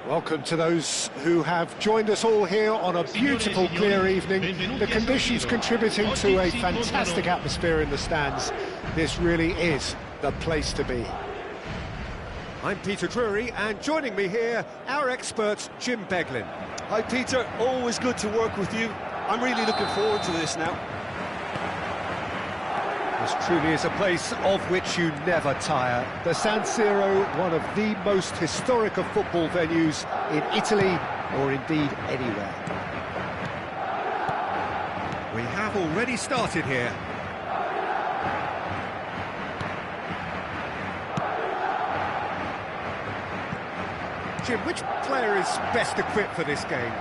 Welcome to those who have joined us all here on a beautiful, clear evening. The conditions contributing to a fantastic atmosphere in the stands. This really is the place to be. I'm Peter Drury, and joining me here, our expert, Jim Beglin. Hi Peter, always good to work with you. I'm really looking forward to this now. This truly is a place of which you never tire. The San Siro, one of the most historic of football venues in Italy, or indeed anywhere. We have already started here. Jim, which player is best equipped for this game?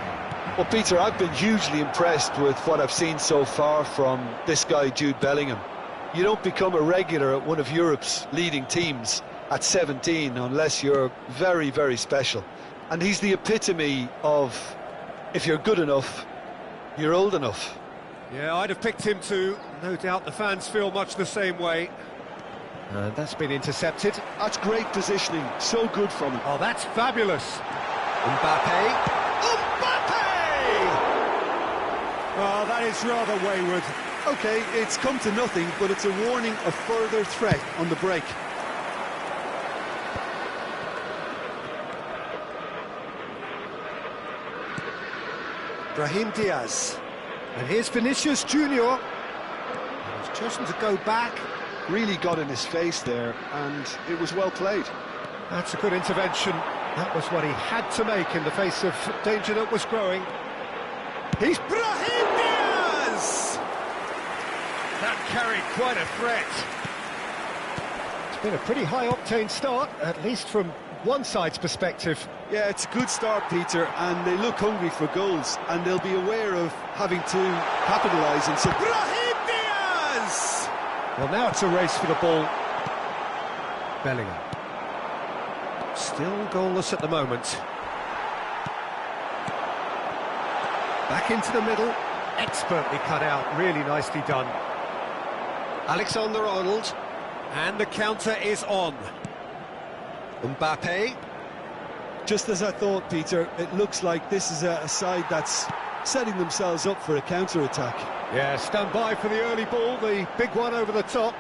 Well, Peter, I've been hugely impressed with what I've seen so far from this guy, Jude Bellingham. You don't become a regular at one of Europe's leading teams at 17 unless you're very, very special. And he's the epitome of, if you're good enough, you're old enough. Yeah, I'd have picked him too. No doubt the fans feel much the same way. And that's been intercepted. That's great positioning, so good from him. Oh, that's fabulous. Mbappe. Oh, that is rather wayward. OK, it's come to nothing, but it's a warning of further threat on the break. Brahim Diaz. And here's Vinicius Junior. He's chosen to go back. Really got in his face there, and it was well played. That's a good intervention. That was what he had to make in the face of danger that was growing. He's Brahim Diaz! That carried quite a threat. It's been a pretty high-octane start, at least from one side's perspective. Yeah, it's a good start, Peter, and they look hungry for goals, and they'll be aware of having to capitalise and so... Brahim Diaz! Well, now it's a race for the ball. Bellingham. Still goalless at the moment. Back into the middle. Expertly cut out, really nicely done. Alexander-Arnold. And the counter is on. Mbappe. Just as I thought, Peter, it looks like this is a side that's setting themselves up for a counter-attack. Yeah, stand by for the early ball, the big one over the top.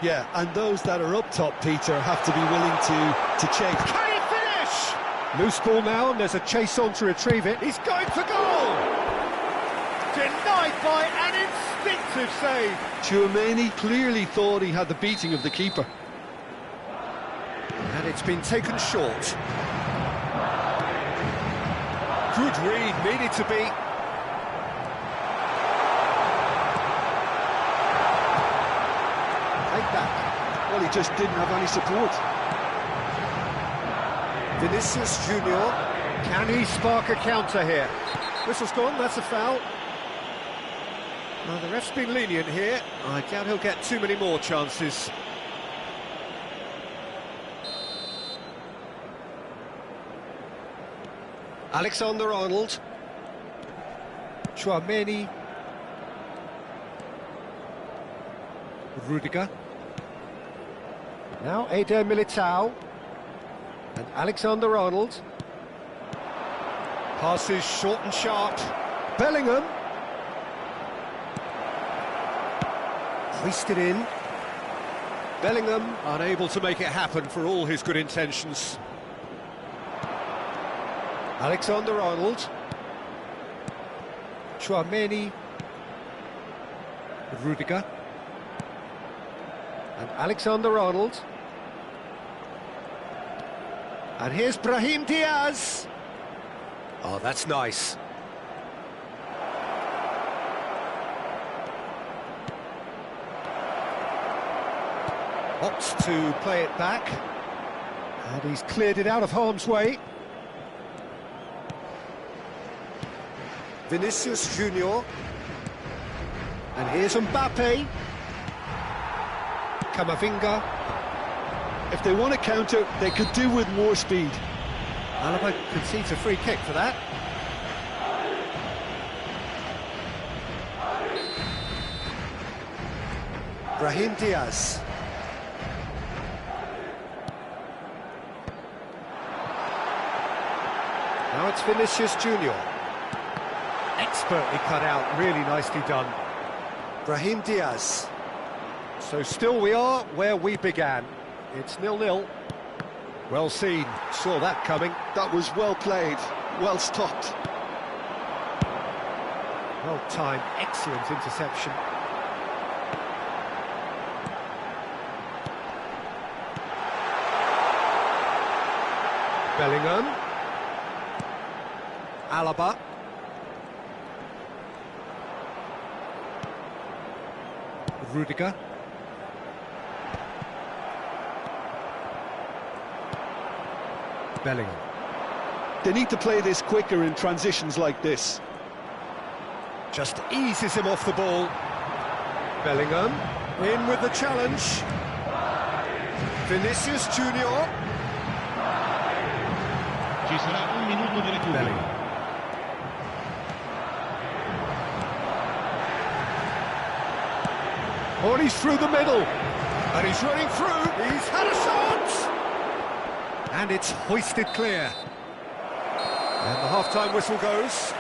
Yeah, and those that are up top, Peter, have to be willing to chase. Can he finish? Loose ball now, and there's a chase on to retrieve it. He's going for goal! Denied by an instinctive save. Tchouaméni clearly thought he had the beating of the keeper. And it's been taken short. Good read, needed to be. Take back. Well, he just didn't have any support. Vinicius Junior. Can he spark a counter here? Whistle's gone, that's a foul. Well, the ref's been lenient here. I doubt he'll get too many more chances. Alexander-Arnold. Tchouaméni. Rodrigo. Now Eder Militao. And Alexander-Arnold. Passes short and sharp. Bellingham. Hoisted in. Bellingham unable to make it happen for all his good intentions. Alexander-Arnold. Tchouaméni. Rodrigo. And Alexander-Arnold. And here's Brahim Diaz. Oh, that's nice. Opts to play it back. And he's cleared it out of harm's way. Vinicius Junior. And here's Mbappe. Camavinga. If they want to counter, they could do with more speed. Alaba concedes a free kick for that. Brahim Diaz. Now it's Vinicius Junior. Expertly cut out, really nicely done. Brahim Diaz. So still we are where we began. It's 0-0. Well seen, saw that coming. That was well played, well stopped. Well timed, excellent interception. Bellingham. Alaba. Rodrigo. Bellingham. They need to play this quicker in transitions like this. Just eases him off the ball. Bellingham in with the challenge. Vinicius Junior. Ci sarà un minuto di recupero. Bellingham. Oh, and he's through the middle. And he's running through. He's had a shot. And it's hoisted clear. And the half-time whistle goes.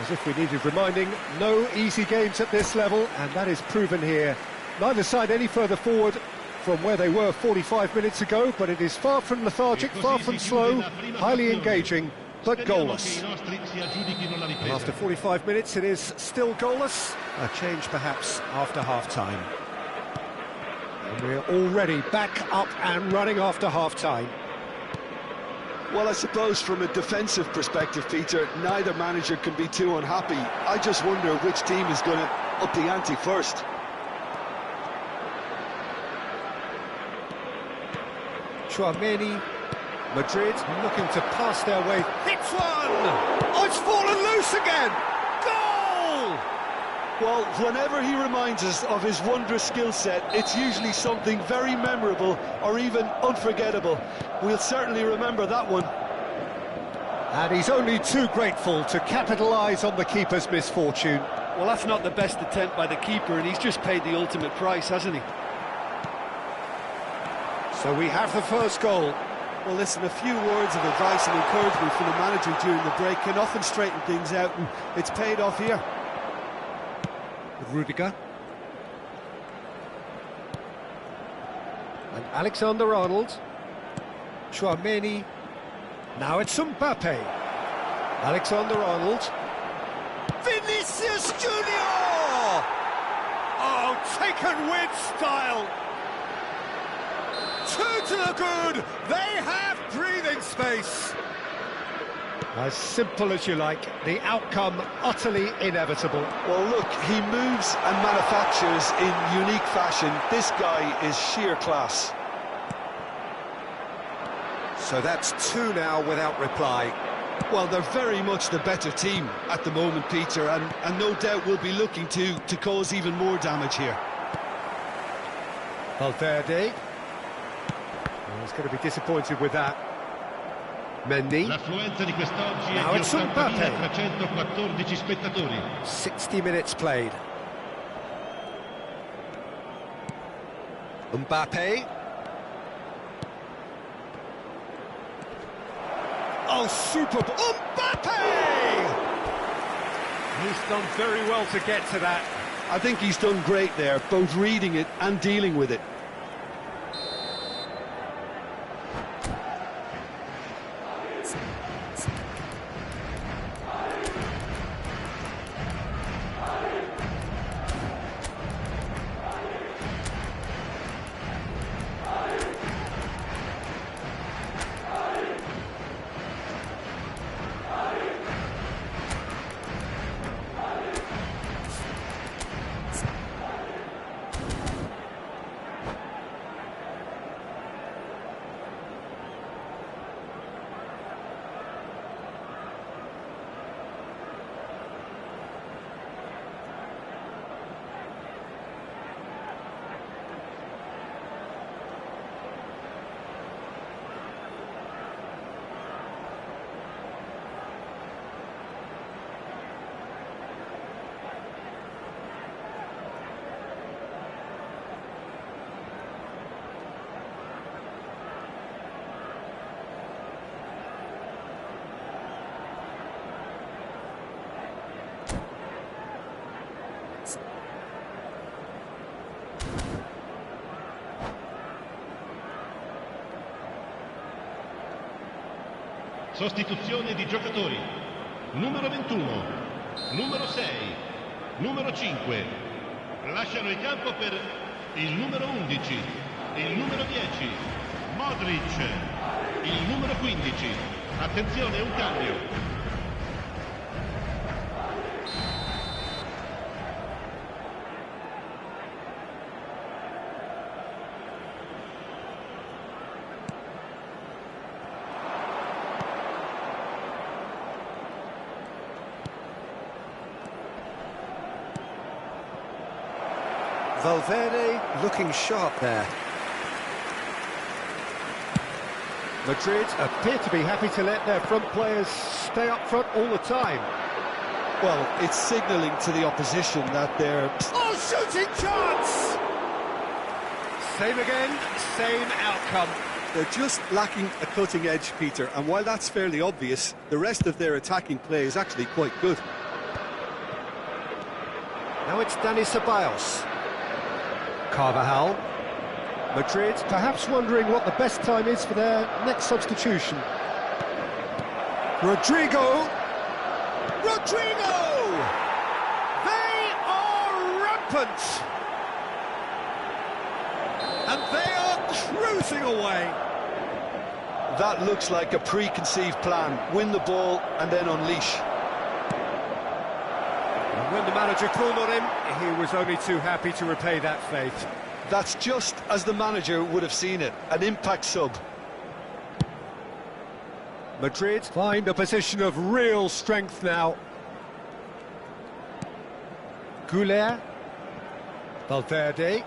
As if we needed reminding, no easy games at this level, and that is proven here. Neither side any further forward from where they were 45 minutes ago, but it is far from lethargic, far from slow, highly engaging, but goalless. And after 45 minutes, it is still goalless. A change perhaps after half-time. And we're already back up and running after half-time. Well, I suppose from a defensive perspective, Peter, neither manager can be too unhappy. I just wonder which team is going to up the ante first. Tchouaméni, Madrid looking to pass their way. Hits one! Oh, it's fallen loose again! Goal! Well, whenever he reminds us of his wondrous skill set, it's usually something very memorable or even unforgettable. We'll certainly remember that one. And he's only too grateful to capitalise on the keeper's misfortune. Well, that's not the best attempt by the keeper, and he's just paid the ultimate price, hasn't he? So we have the first goal. Well, listen, a few words of advice and encouragement from the manager during the break can often straighten things out, and it's paid off here. Rodrigo. And Alexander-Arnold. Tchouaméni. Now it's Mbappe. Alexander-Arnold. Vinicius Junior! Oh, taken with style. Two to the good. They have breathing space. As simple as you like, the outcome utterly inevitable. Well, look, he moves and manufactures in unique fashion. This guy is sheer class. So that's two now without reply. Well, they're very much the better team at the moment, Peter, and no doubt will be looking to cause even more damage here. Valverde. Well, he's going to be disappointed with that. Mendy. L'affluenza di quest'oggi Now è di it's Mbappé. 80.314 spettatori. 60 minutes played. Mbappé. Oh, super! Mbappé! He's done very well to get to that. I think he's done great there, both reading it and dealing with it. Sostituzione di giocatori. Numero 21, numero 6, numero 5. Lasciano il campo per il numero 11, il numero 10, Modric, il numero 15. Attenzione, un cambio. Valverde looking sharp there. Madrid appear to be happy to let their front players stay up front all the time. Well, it's signalling to the opposition that they're... Oh, shooting chance! Same again, same outcome. They're just lacking a cutting edge, Peter, and while that's fairly obvious, the rest of their attacking play is actually quite good. Now it's Dani Ceballos. Carvajal. Madrid perhaps wondering what the best time is for their next substitution. Rodrigo! Rodrigo! They are rampant! And they are cruising away. That looks like a preconceived plan. Win the ball and then unleash. And when the manager called on him, he was only too happy to repay that faith. That's just as the manager would have seen it, an impact sub. Madrid find a position of real strength now. Goulet. Valverde.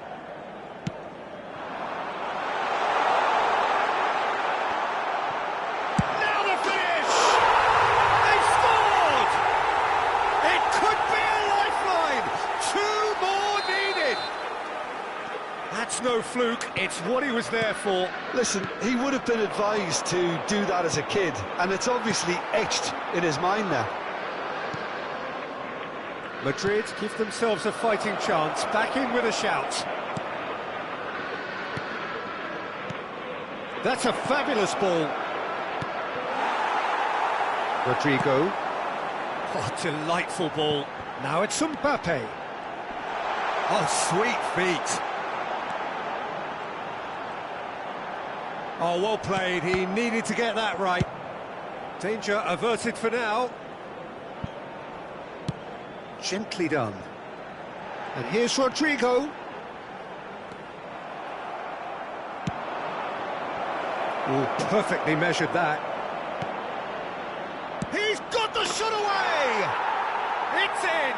Now the finish! They've scored! It could be a lifeline! 2 more needed! That's no fluke, it's what he was there for. Listen, he would have been advised to do that as a kid, and it's obviously etched in his mind now. Madrid give themselves a fighting chance, back in with a shout. That's a fabulous ball. Rodrigo. Oh, delightful ball. Now it's Mbappé. Oh, sweet feet. Oh, well played. He needed to get that right. Danger averted for now. Gently done. And here's Rodrigo. Oh, perfectly measured that. He's got the shot away! It's in!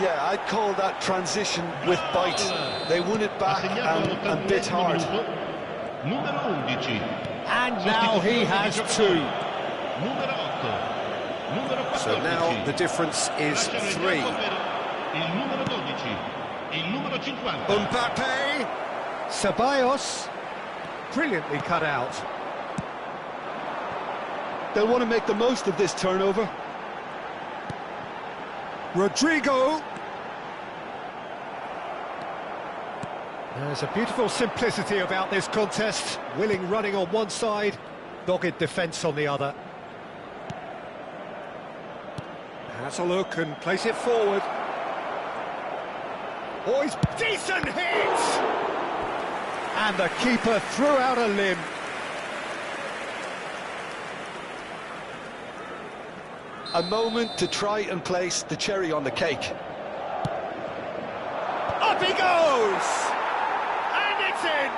Yeah, I'd call that transition with bite. They won it back and bit hard. numero 11. And now he has two. Numero 8. Numero 14. So now the difference is Lasciano il 3. campo per il numero 12. Il numero 50. Mbappe. Ceballos. Brilliantly cut out. They'll want to make the most of this turnover. Rodrigo. There's a beautiful simplicity about this contest. Willing running on one side, dogged defence on the other. Has a look and place it forward. Oh, he's decent hit! And the keeper threw out a limb. A moment to try and place the cherry on the cake. Up he goes! And it's in!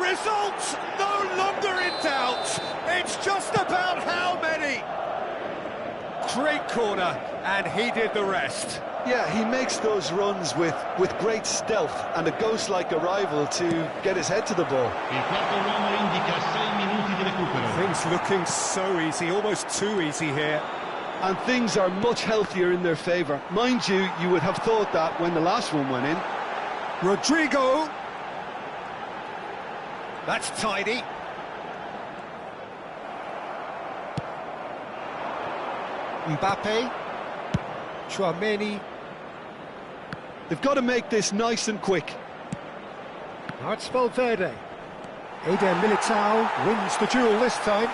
Results no longer in doubt. It's just about how many. Great corner, and he did the rest. Yeah, he makes those runs with great stealth and a ghost-like arrival to get his head to the ball. Il quarto uomo indica 6 minuti di recupero. Things looking so easy, almost too easy here. And things are much healthier in their favour. Mind you, you would have thought that when the last one went in. Rodrigo. That's tidy. Mbappe. Chouameni. They've got to make this nice and quick. Now it's Valverde. Eder Militao wins the duel this time.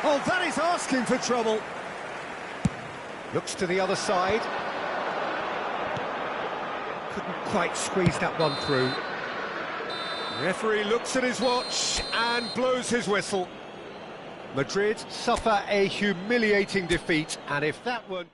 Oh, that is asking for trouble. Looks to the other side. Couldn't quite squeeze that one through. Referee looks at his watch and blows his whistle. Madrid suffer a humiliating defeat, and if that weren't...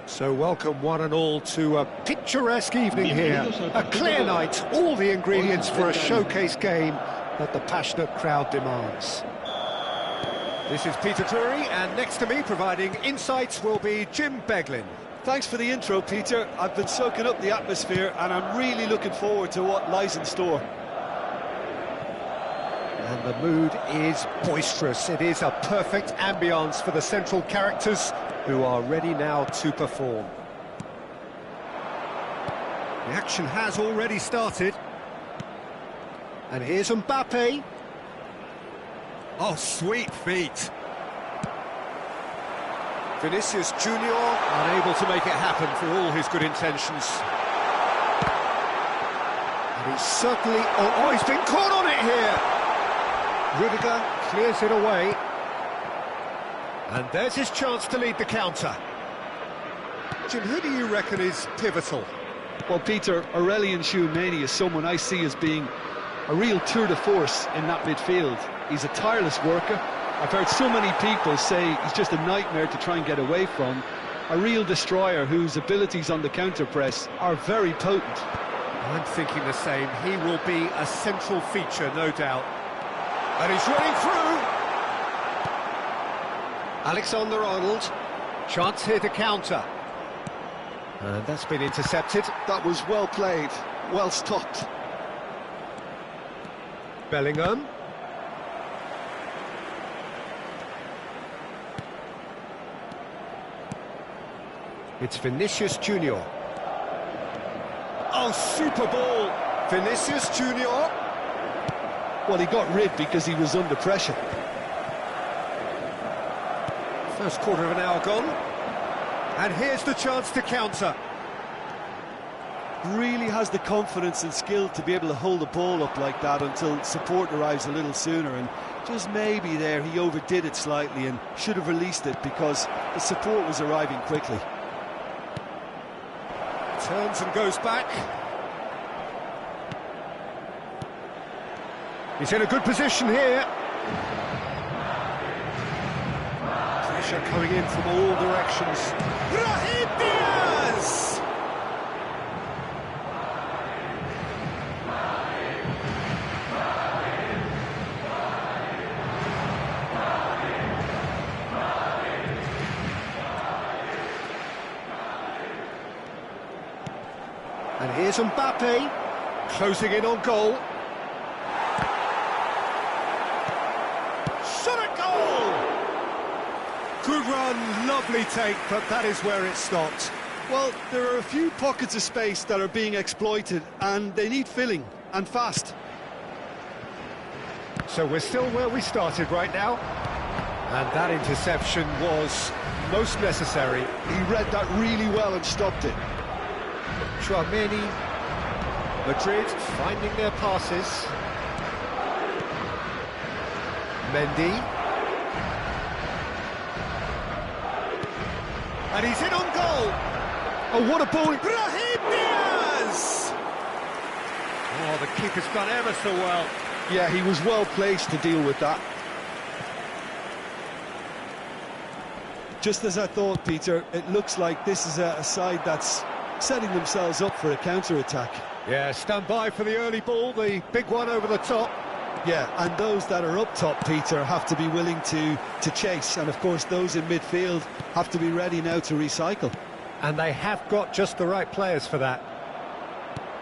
So welcome one and all to a picturesque evening here, a clear night, all the ingredients for a showcase game that the passionate crowd demands. This is Peter Drury, and next to me providing insights will be Jim Beglin. Thanks for the intro, Peter. I've been soaking up the atmosphere and I'm really looking forward to what lies in store. And the mood is boisterous. It is a perfect ambience for the central characters who are ready now to perform. The action has already started. And here's Mbappe. Oh, sweet feet. Vinicius Junior unable to make it happen for all his good intentions. And he's certainly... Oh, he's been caught on it here! Rodrigo clears it away. And there's his chance to lead the counter. Jim, who do you reckon is pivotal? Well, Peter, Aurelien Tchouameni is someone I see as being a real tour de force in that midfield. He's a tireless worker. I've heard so many people say he's just a nightmare to try and get away from. A real destroyer whose abilities on the counter-press are very potent. I'm thinking the same. He will be a central feature, no doubt. And he's running through. Alexander-Arnold. Chance here to counter. And that's been intercepted. That was well played, well stopped. Bellingham. It's Vinicius Junior. Oh, super ball. Vinicius Junior. Well, he got rid because he was under pressure. First quarter of an hour gone. And here's the chance to counter. Really has the confidence and skill to be able to hold the ball up like that until support arrives a little sooner, and just maybe there he overdid it slightly and should have released it because the support was arriving quickly. Turns and goes back. He's in a good position here. Pressure coming in from all directions. Brahim Diaz! And here's Mbappe, closing in on goal. Shot at goal! Good run, lovely take, but that is where it stopped. Well, there are a few pockets of space that are being exploited, and they need filling, and fast. So we're still where we started right now. And that interception was most necessary. He read that really well and stopped it. Tchouameni, Madrid finding their passes. Mendy. And he's in on goal. Oh, what a ball! Brahim Diaz! Oh, the keeper's done ever so well. Yeah, he was well placed to deal with that. Just as I thought, Peter, it looks like this is a side that's setting themselves up for a counter-attack. Yeah, stand by for the early ball, the big one over the top. Yeah, and those that are up top, Peter, have to be willing to chase, and of course those in midfield have to be ready now to recycle. And they have got just the right players for that.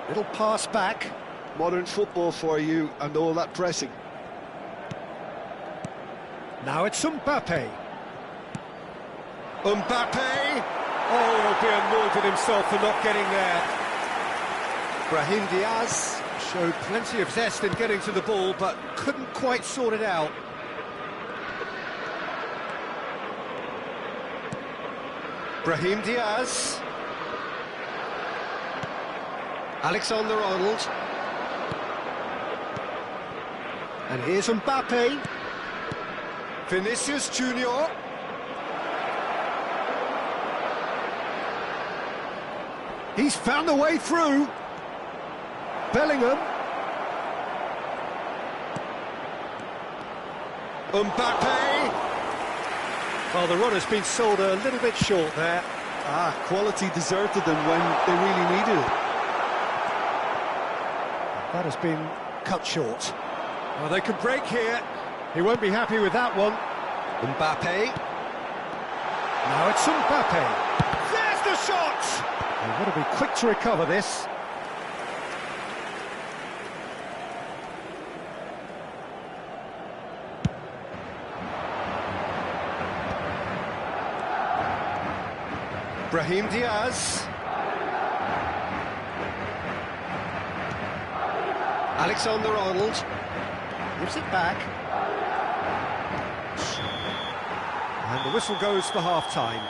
Little pass back. Modern football for you and all that pressing. Now it's Mbappe. Mbappe! Oh, he'll be annoyed with himself for not getting there. Brahim Diaz showed plenty of zest in getting to the ball, but couldn't quite sort it out. Brahim Diaz. Alexander-Arnold. And here's Mbappe. Vinicius Junior. He's found a way through. Bellingham. Mbappe. Well, the run has been sold a little bit short there. Quality deserted them when they really needed it. That has been cut short. Well, they can break here. He won't be happy with that one. Mbappe. Now it's Mbappe. There's the shot! They've got to be quick to recover this. Brahim Diaz. Alexander-Arnold. Gives it back. And the whistle goes for half-time.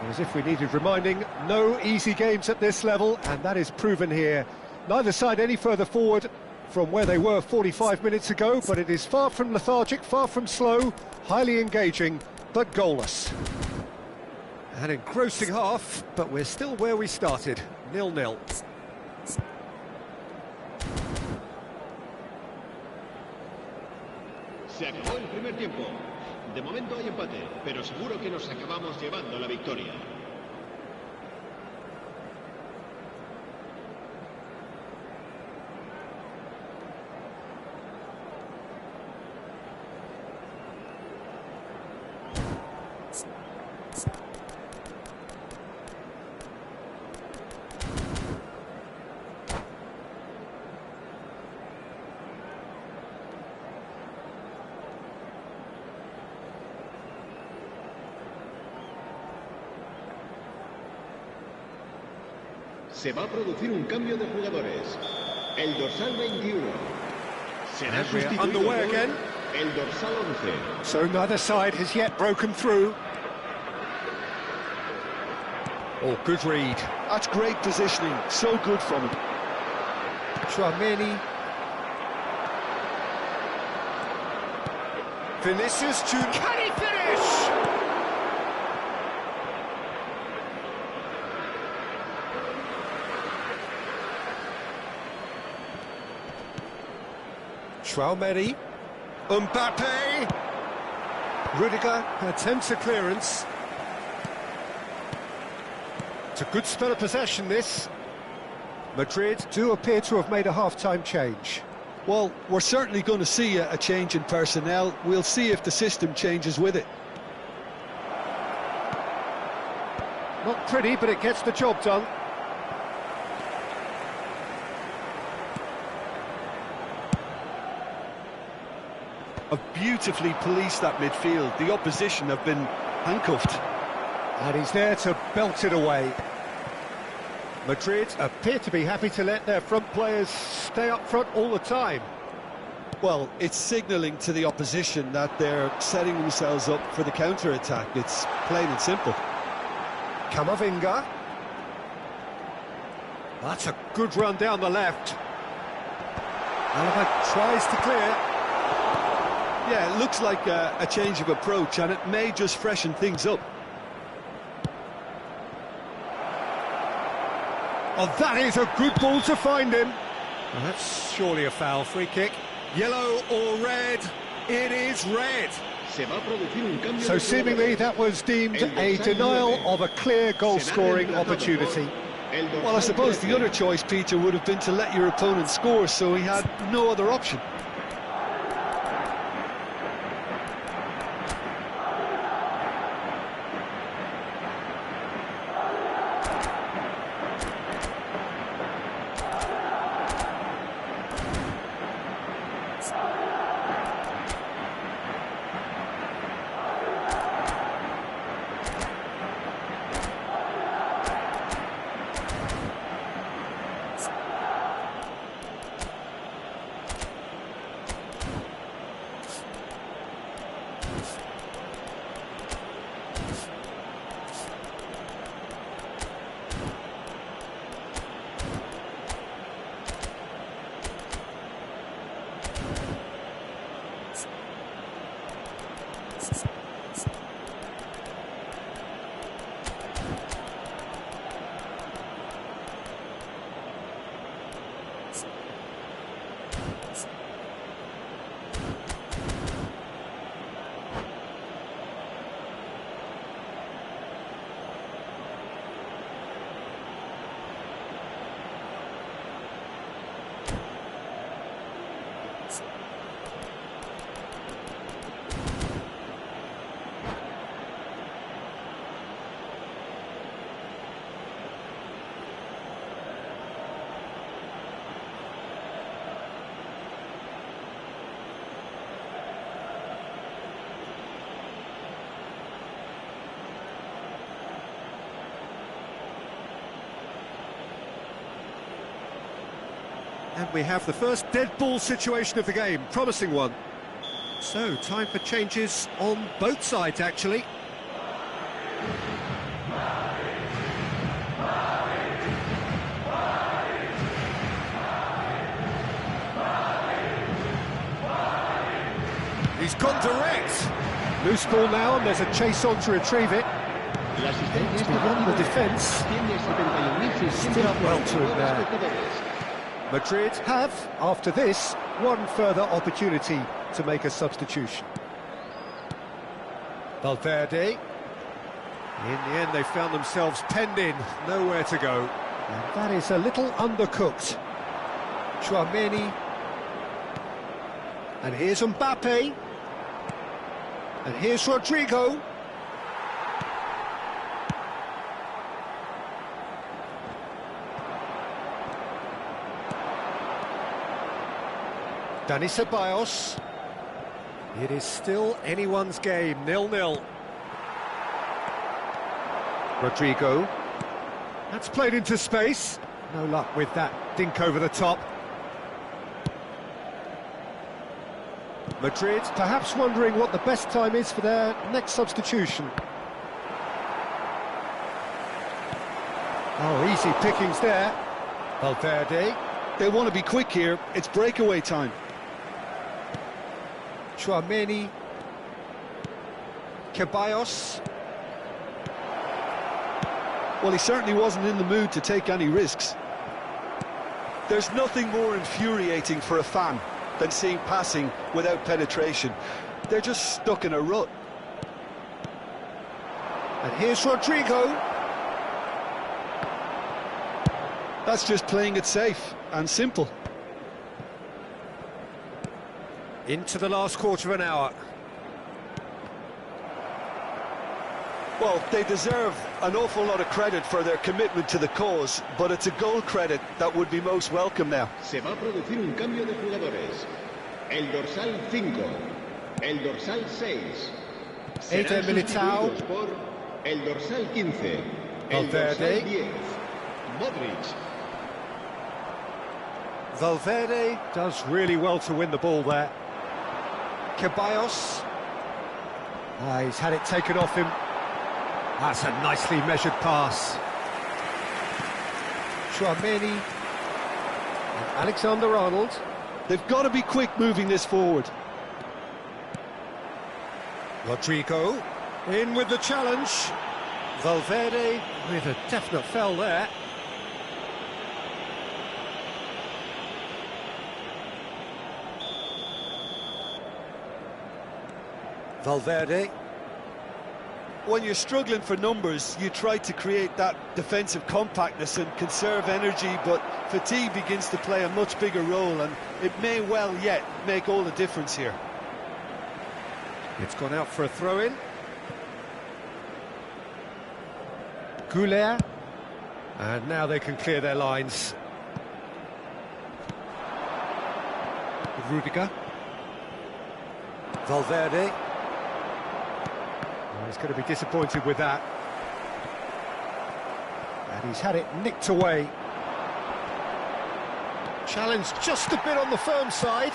As if we needed reminding, no easy games at this level, and that is proven here. Neither side any further forward from where they were 45 minutes ago, but it is far from lethargic, far from slow, highly engaging, but goalless. An engrossing half, but we're still where we started, 0-0. Se acabó el primer tiempo. De momento hay empate, pero seguro que nos acabamos llevando la victoria. Se va a producir un cambio de jugadores. El dorsal 21 será sustituido por el dorsal 11. So neither side has yet broken through. Oh, good read. That's great positioning, so good from him. Chouameni. Vinicius Junior. Can he finish? Chouameni. Mbappe. Rodrigo attempts a clearance. It's a good spell of possession, this. Madrid do appear to have made a half-time change. Well, we're certainly going to see a change in personnel. We'll see if the system changes with it. Not pretty, but it gets the job done. Have beautifully policed that midfield. The opposition have been handcuffed. And he's there to belt it away. Madrid appear to be happy to let their front players stay up front all the time. Well, it's signalling to the opposition that they're setting themselves up for the counter-attack. It's plain and simple. Camavinga. That's a good run down the left. Alaba tries to clear. Yeah, it looks like a change of approach, and it may just freshen things up. Oh, that is a good ball to find him. Well, that's surely a foul. Free kick. Yellow or red? It is red. Se va a producir un cambio So de seemingly jugadores. that was deemed a denial of a clear goal-scoring opportunity. Well, I suppose the other choice, Peter, would have been to let your opponent score, so he had no other option. And we have the first dead ball situation of the game, promising one. So, time for changes on both sides, actually. He's gone direct. Loose ball now, and there's a chase on to retrieve it. It's beyond the defence. Still up well to it there. Madrid have, after this, one further opportunity to make a substitution. Valverde. In the end, they found themselves penned in, nowhere to go. And that is a little undercooked. Chouameni. And here's Mbappe. And here's Rodrigo. Dani Ceballos. It is still anyone's game, 0-0. Rodrigo. That's played into space. No luck with that dink over the top. Madrid perhaps wondering what the best time is for their next substitution. Oh, easy pickings there. Valverde. They want to be quick here. It's breakaway time. Chouameni. Ceballos. Well, he certainly wasn't in the mood to take any risks. There's nothing more infuriating for a fan than seeing passing without penetration. They're just stuck in a rut. And here's Rodrigo. That's just playing it safe and simple. Into the last quarter of an hour. Well, they deserve an awful lot of credit for their commitment to the cause, but it's a goal credit that would be most welcome now. Se va a producir un cambio de jugadores. El dorsal 5, el dorsal 6. Eder Militao. Por el dorsal 15, el Valverde. dorsal 10. Modric. Valverde does really well to win the ball there. Ceballos. He's had it taken off him. That's a nicely measured pass. Chouameni. And Alexander-Arnold. They've got to be quick moving this forward. Rodrigo. In with the challenge. Valverde with a definite foul there. Valverde. When you're struggling for numbers, you try to create that defensive compactness and conserve energy, but fatigue begins to play a much bigger role, and it may well yet make all the difference here. It's gone out for a throw-in. Goulet. And now they can clear their lines. Rodrigo. Valverde. He's going to be disappointed with that. And he's had it nicked away. Challenge just a bit on the firm side.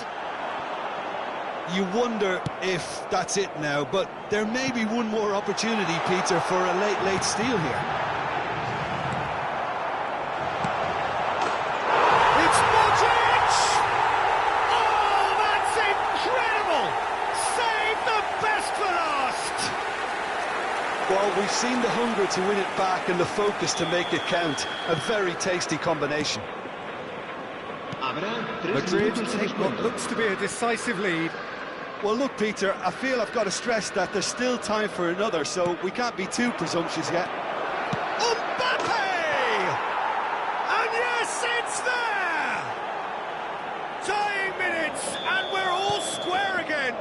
You wonder if that's it now, but there may be one more opportunity, Peter, for a late steal here. It's Modric! Oh, that's incredible! Save the best for last! Well, we've seen the hunger to win it back and the focus to make it count. A very tasty combination. Madrid take what looks to be a decisive lead. Well, look, Peter, I feel I've got to stress that there's still time for another, so we can't be too presumptuous yet. Mbappe! And yes, it's there! Tying minutes, and we're all square again.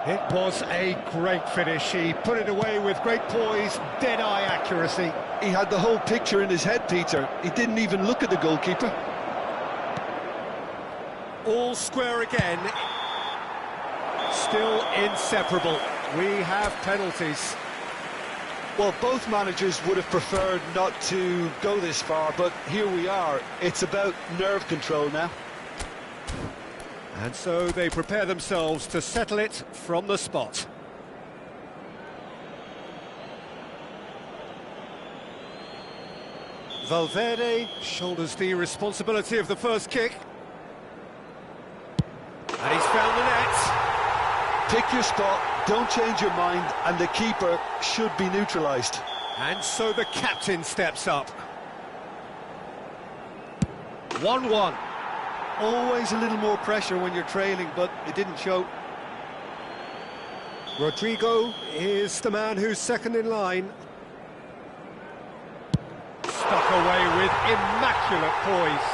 It was a great finish. He put it away with great poise, dead-eye accuracy. He had the whole picture in his head, Peter. He didn't even look at the goalkeeper. All square again. Still inseparable. We have penalties. Well, both managers would have preferred not to go this far, but here we are. It's about nerve control now. And so they prepare themselves to settle it from the spot. Valverde shoulders the responsibility of the first kick. And he's found the net. Pick your spot, don't change your mind, and the keeper should be neutralised. And so the captain steps up. 1-1. Always a little more pressure when you're trailing, but it didn't show. Rodrigo is the man who's second in line. Stuck away with immaculate poise.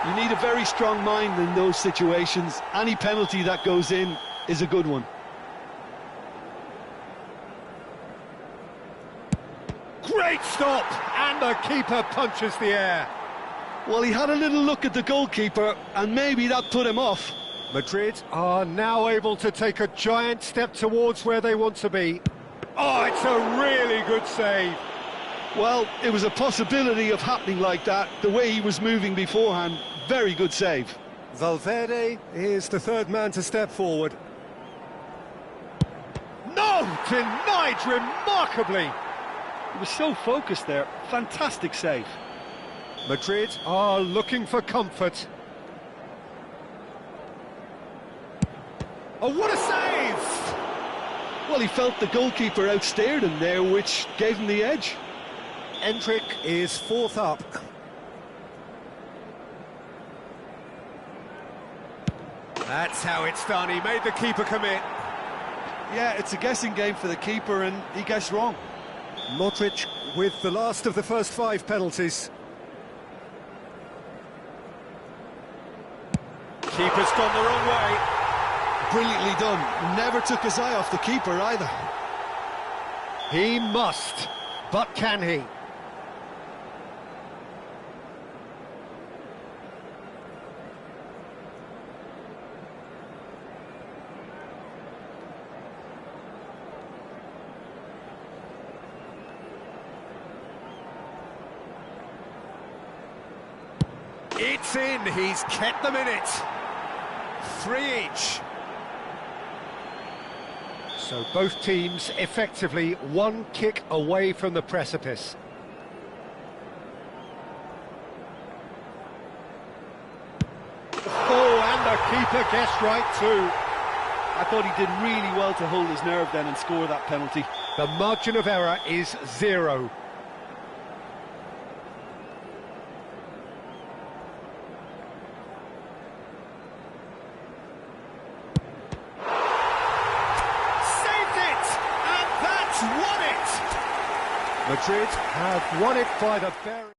You need a very strong mind in those situations. Any penalty that goes in is a good one. Great stop! And the keeper punches the air. Well, he had a little look at the goalkeeper, and maybe that put him off. Madrid are now able to take a giant step towards where they want to be. Oh, it's a really good save. Well, it was a possibility of happening like that, the way he was moving beforehand. Very good save. Valverde is the third man to step forward. No! Denied remarkably! He was so focused there. Fantastic save. Madrid are looking for comfort. Oh, what a save! Well, he felt the goalkeeper outstared him there, which gave him the edge. Endrick is fourth up. That's how it's done. He made the keeper commit. Yeah, it's a guessing game for the keeper, and he guessed wrong. Modric with the last of the first 5 penalties. Keeper's gone the wrong way. Brilliantly done. Never took his eye off the keeper either. He must, but can he? It's in, he's kept them in it. 3 each. So both teams effectively 1 kick away from the precipice. Oh, and the keeper guessed right too. I thought he did really well to hold his nerve then and score that penalty. The margin of error is 0. Madrid have won it by the very...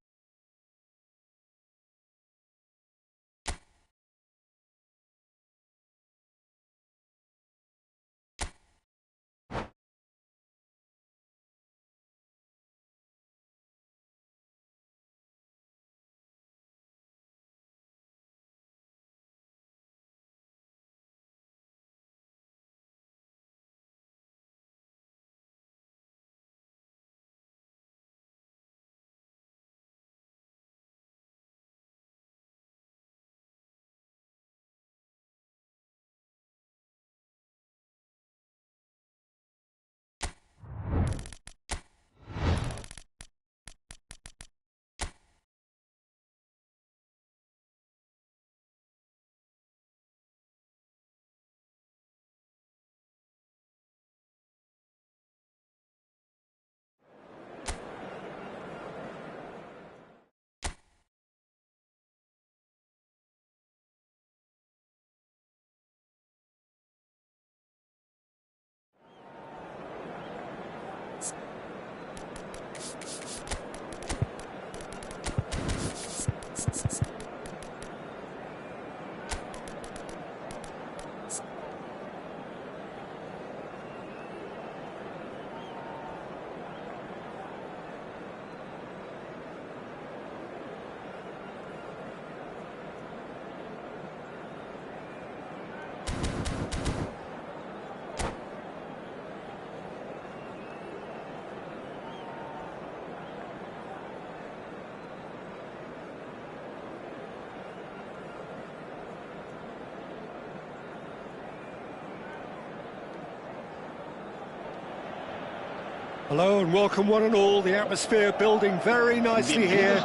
Hello and welcome one and all. The atmosphere building very nicely here.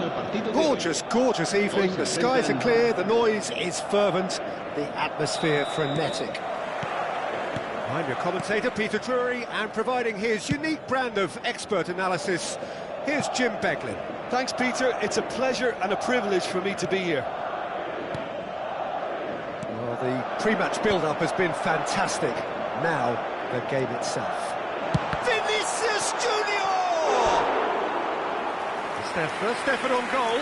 Gorgeous, gorgeous evening. The skies are clear, the noise is fervent, the atmosphere frenetic. I'm your commentator, Peter Drury, and providing his unique brand of expert analysis, here's Jim Beglin. Thanks, Peter. It's a pleasure and a privilege for me to be here. Well, the pre-match build-up has been fantastic. Now, the game itself. Vinicius Junior! It's their first effort on goal.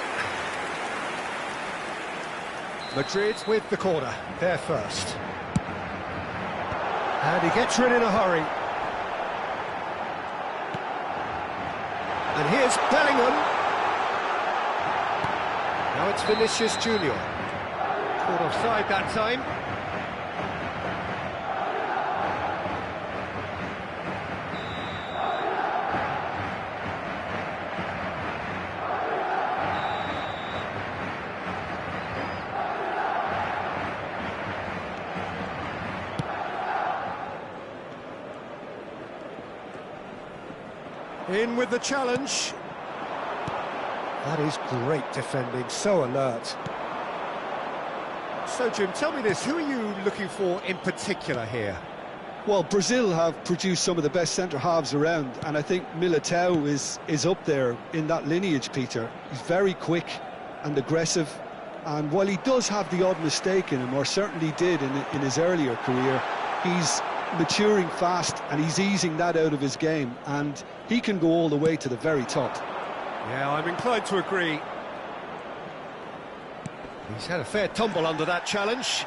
Madrid with the corner, they're first. And he gets rid in a hurry. And here's Bellingham. Now it's Vinicius Junior. Caught offside that time. In with the challenge. That is great defending, so alert. So, Jim, tell me this, who are you looking for in particular here? Well, Brazil have produced some of the best centre-halves around, and I think Militao is up there in that lineage, Peter. He's very quick and aggressive, and while he does have the odd mistake in him, or certainly did in his earlier career, he's maturing fast and he's easing that out of his game, and he can go all the way to the very top. Yeah, I'm inclined to agree. He's had a fair tumble under that challenge.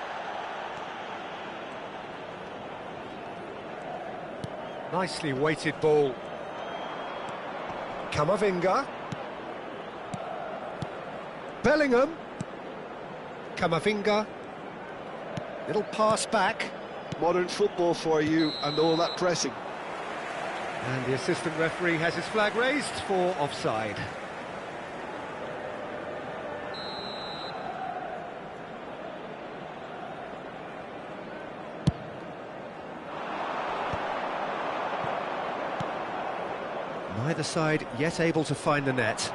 Nicely weighted ball. Camavinga. Bellingham. Camavinga. Little pass back. Modern football for you and all that pressing. And the assistant referee has his flag raised for offside. Neither side yet able to find the net.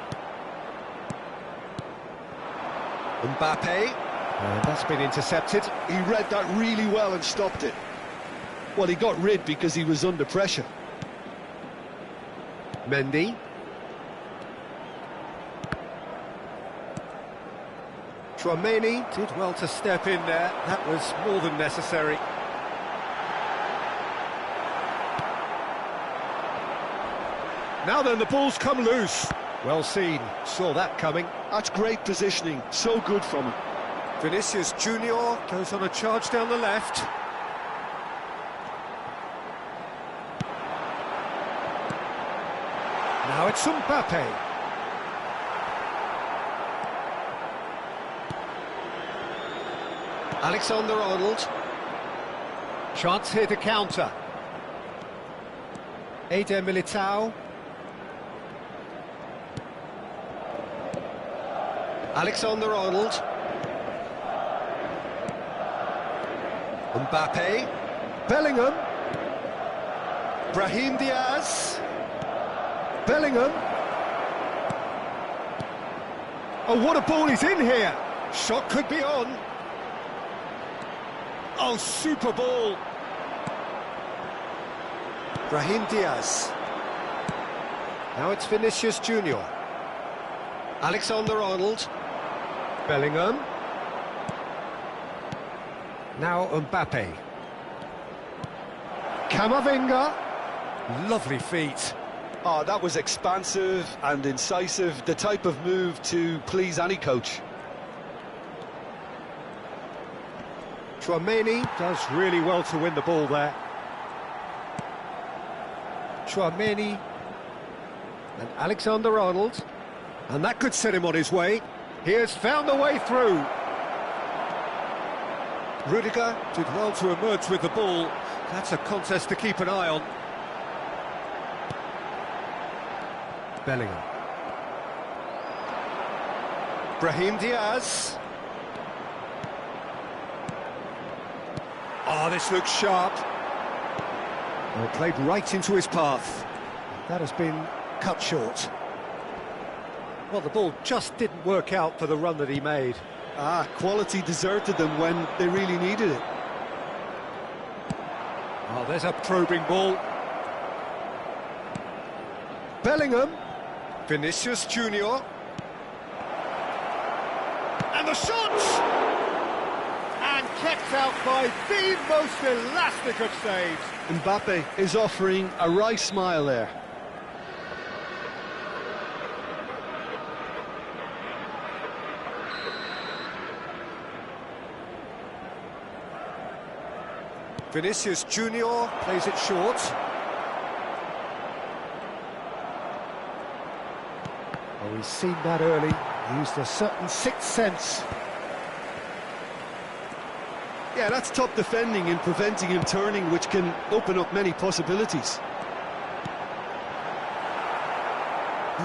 Mbappe. And that's been intercepted. He read that really well and stopped it. Well, he got rid because he was under pressure. Mendy. Tchouaméni did well to step in there. That was more than necessary. Now then, the ball's come loose. Well seen, saw that coming. That's great positioning, so good from him. Vinicius Junior goes on a charge down the left. Now it's Mbappe. Alexander-Arnold. Chance here to counter. Eder Militao. Alexander-Arnold. Mbappe. Bellingham. Brahim Diaz. Bellingham. Oh, what a ball is in here. Shot could be on. Oh, super ball. Brahim Diaz. Now it's Vinicius Junior. Alexander-Arnold. Bellingham. Now Mbappe. Camavinga. Lovely feet. Oh, that was expansive and incisive, the type of move to please any coach. Tchouaméni does really well to win the ball there. Tchouaméni and Alexander-Arnold. And that could set him on his way. He has found the way through. Rodrigo did well to emerge with the ball. That's a contest to keep an eye on. Bellingham. Brahim Diaz. Oh, this looks sharp. Well, played right into his path. That has been cut short. Well, the ball just didn't work out for the run that he made. Quality deserted them when they really needed it. Oh, there's a probing ball. Bellingham. Vinicius Junior. And the shot! And kept out by the most elastic of saves. Mbappe is offering a wry smile there. Vinicius Junior plays it short. Oh, we've seen that early. Used a certain sixth sense. Yeah, that's top defending and preventing him turning, which can open up many possibilities.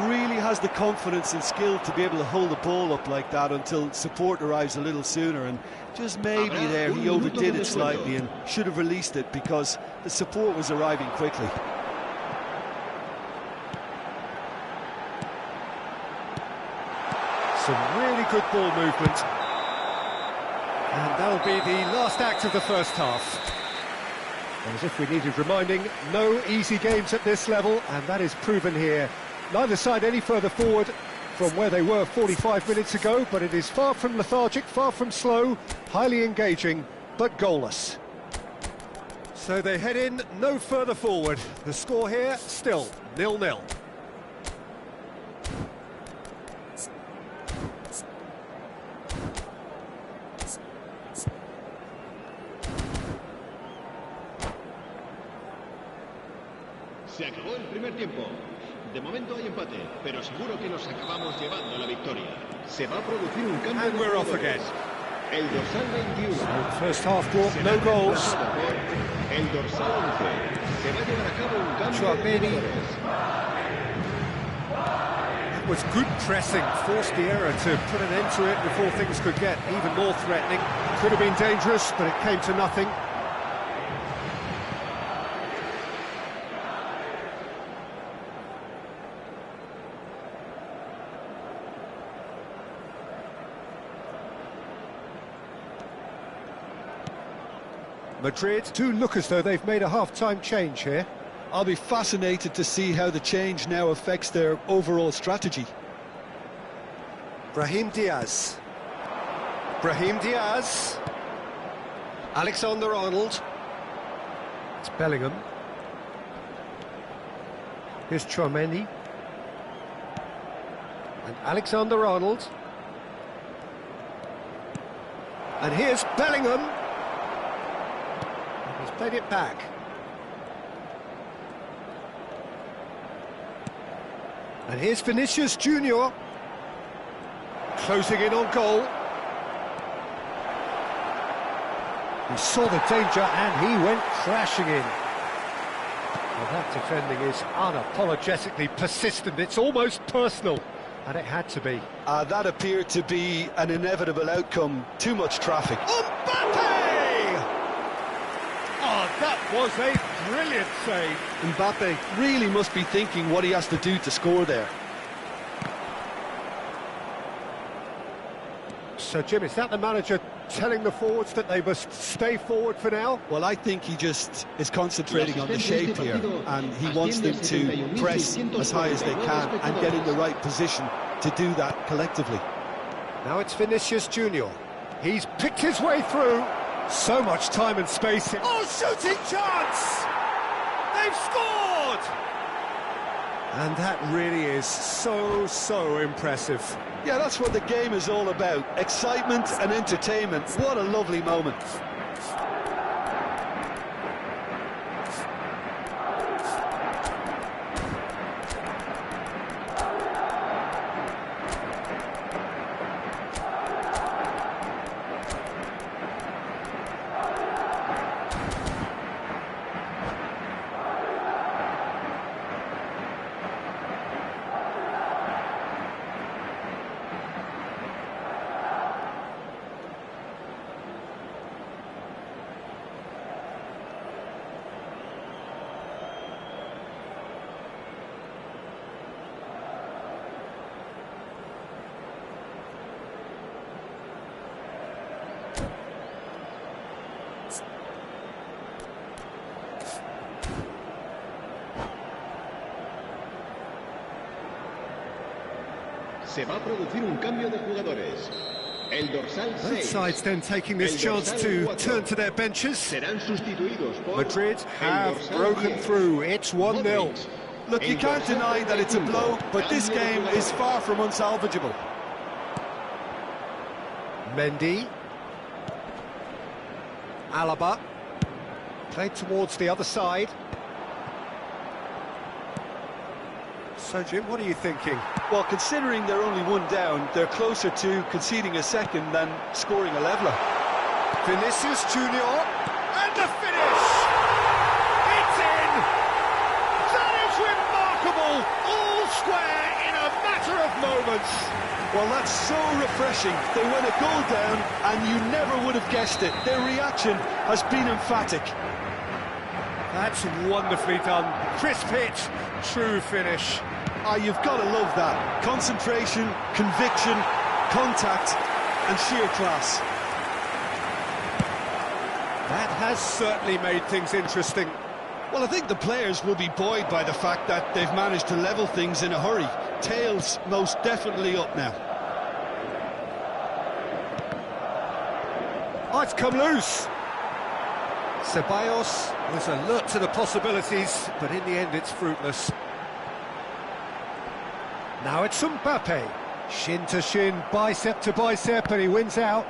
Really has the confidence and skill to be able to hold the ball up like that until support arrives a little sooner, and just maybe there he overdid it slightly and should have released it because the support was arriving quickly. Some really good ball movement. And that'll be the last act of the first half. As if we needed reminding, no easy games at this level, and that is proven here. Neither side any further forward from where they were 45 minutes ago, but it is far from lethargic, far from slow, highly engaging, but goalless. So they head in no further forward. The score here, still 0-0. Se acabó el primer tiempo. De momento hay empate, pero seguro que nos acabamos llevando la victoria. Se va a producir un cambio. And we're off again. El dorsal 21. So first half brought no goals. El dorsal 11. Se va a llevar a cabo un cambio. Chouameni. It was good pressing, forced the error to put an end to it before things could get even more threatening. Could have been dangerous, but it came to nothing. Madrid do look as though they've made a half-time change here. I'll be fascinated to see how the change now affects their overall strategy. Brahim Diaz. Brahim Diaz. Alexander-Arnold. It's Bellingham. Here's Chouameni. And Alexander-Arnold. And here's Bellingham. He's played it back. And here's Vinicius Junior. Closing in on goal. He saw the danger and he went crashing in. Well, that defending is unapologetically persistent. It's almost personal. And it had to be. That appeared to be an inevitable outcome. Too much traffic. Mbappe! Oh, that was a brilliant save. Mbappe really must be thinking what he has to do to score there. So, Jim, is that the manager telling the forwards that they must stay forward for now? Well, I think he just is concentrating on the shape here, and he wants them to press as high as they can and get in the right position to do that collectively. Now it's Vinicius Junior. He's picked his way through. So much time and space. Oh, shooting chance! They've scored! And that really is so impressive. Yeah, that's what the game is all about. Excitement and entertainment. What a lovely moment. Se va a producir un cambio de jugadores. El dorsal 6. Both sides then taking this chance to turn to their benches. Serán sustituidos por Madrid have el dorsal broken 10. through. It's 1-0. Modric. Look, you can't deny that it's a blow, but this game is far from unsalvageable. Mendy. Alaba. Played towards the other side. So, Jim, what are you thinking? Well, considering they're only one down, they're closer to conceding a second than scoring a leveller. Vinicius Junior. And the finish! It's in! That is remarkable! All square in a matter of moments. Well, that's so refreshing. They went a goal down, and you never would have guessed it. Their reaction has been emphatic. That's wonderfully done. Crisp hit, true finish. Ah, you've got to love that. Concentration, conviction, contact, and sheer class. That has certainly made things interesting. Well, I think the players will be buoyed by the fact that they've managed to level things in a hurry. Tails most definitely up now. Oh, it's come loose. Ceballos was alert to the possibilities, but in the end it's fruitless. Now it's Mbappe. Shin to shin, bicep to bicep, and he wins out.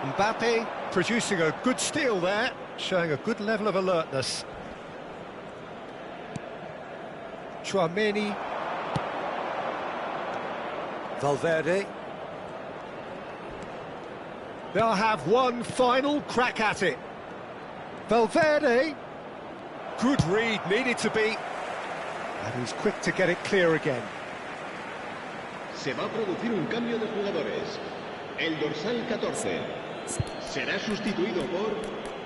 Mbappe producing a good steal there, showing a good level of alertness. Tchouaméni. Valverde. They'll have one final crack at it. Valverde. Good read, needed to be. And he's quick to get it clear again. Se va a producir un cambio de jugadores. El dorsal 14 será sustituido por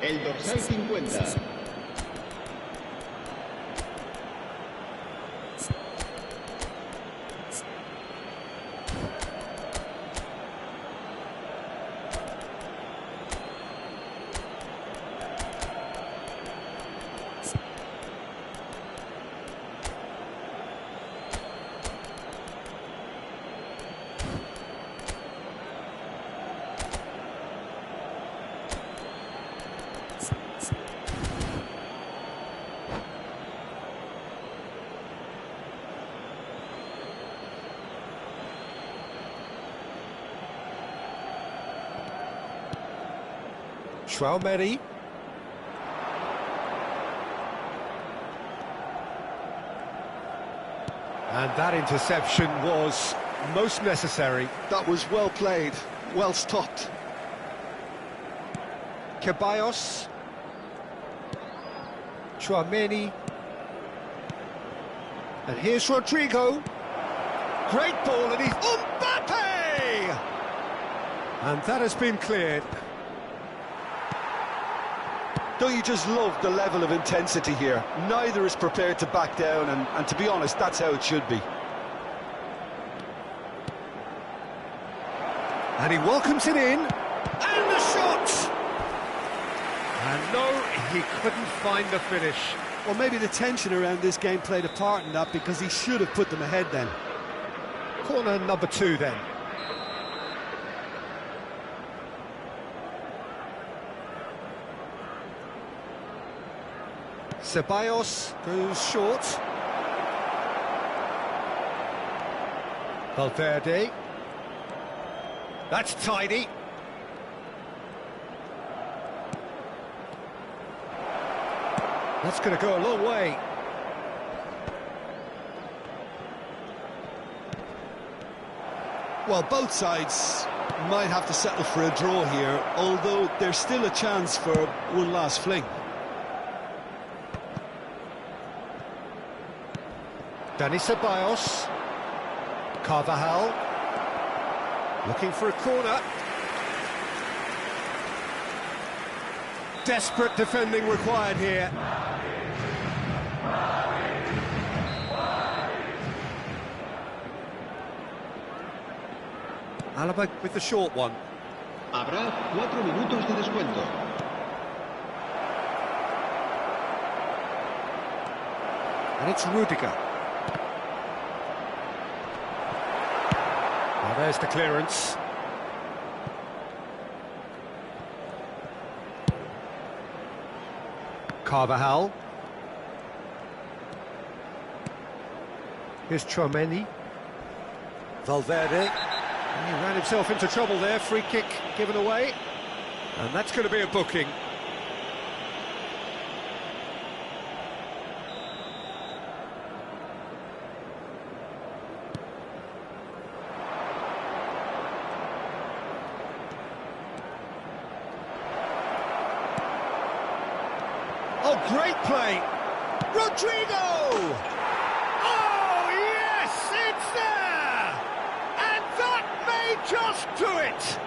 el dorsal 50. Tchouaméni. And that interception was most necessary. That was well played, well stopped. Ceballos. Tchouaméni. And here's Rodrigo. Great ball, and he's Mbappe! And that has been cleared. Don't you just love the level of intensity here? Neither is prepared to back down, and to be honest, that's how it should be. And he welcomes it in. And the shot! And no, he couldn't find the finish. Well, maybe the tension around this game played a part in that, because he should have put them ahead then. Corner number 2 then. Ceballos goes short. Valverde. That's tidy. That's going to go a long way. Well, both sides might have to settle for a draw here, although there's still a chance for one last fling. Dani Ceballos. Carvajal. Looking for a corner. Desperate defending required here. Alaba with the short one. Habrá 4 minutos de descuento. And it's Rodrigo. Well, there's the clearance. Carvajal. Here's Chouameni. Valverde. He ran himself into trouble there, free kick given away. And that's going to be a booking. Oh, great play! Rodrigo! Oh, yes, it's there! And that may just do it!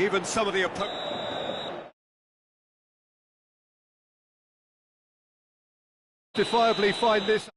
Even some of the justifiably find this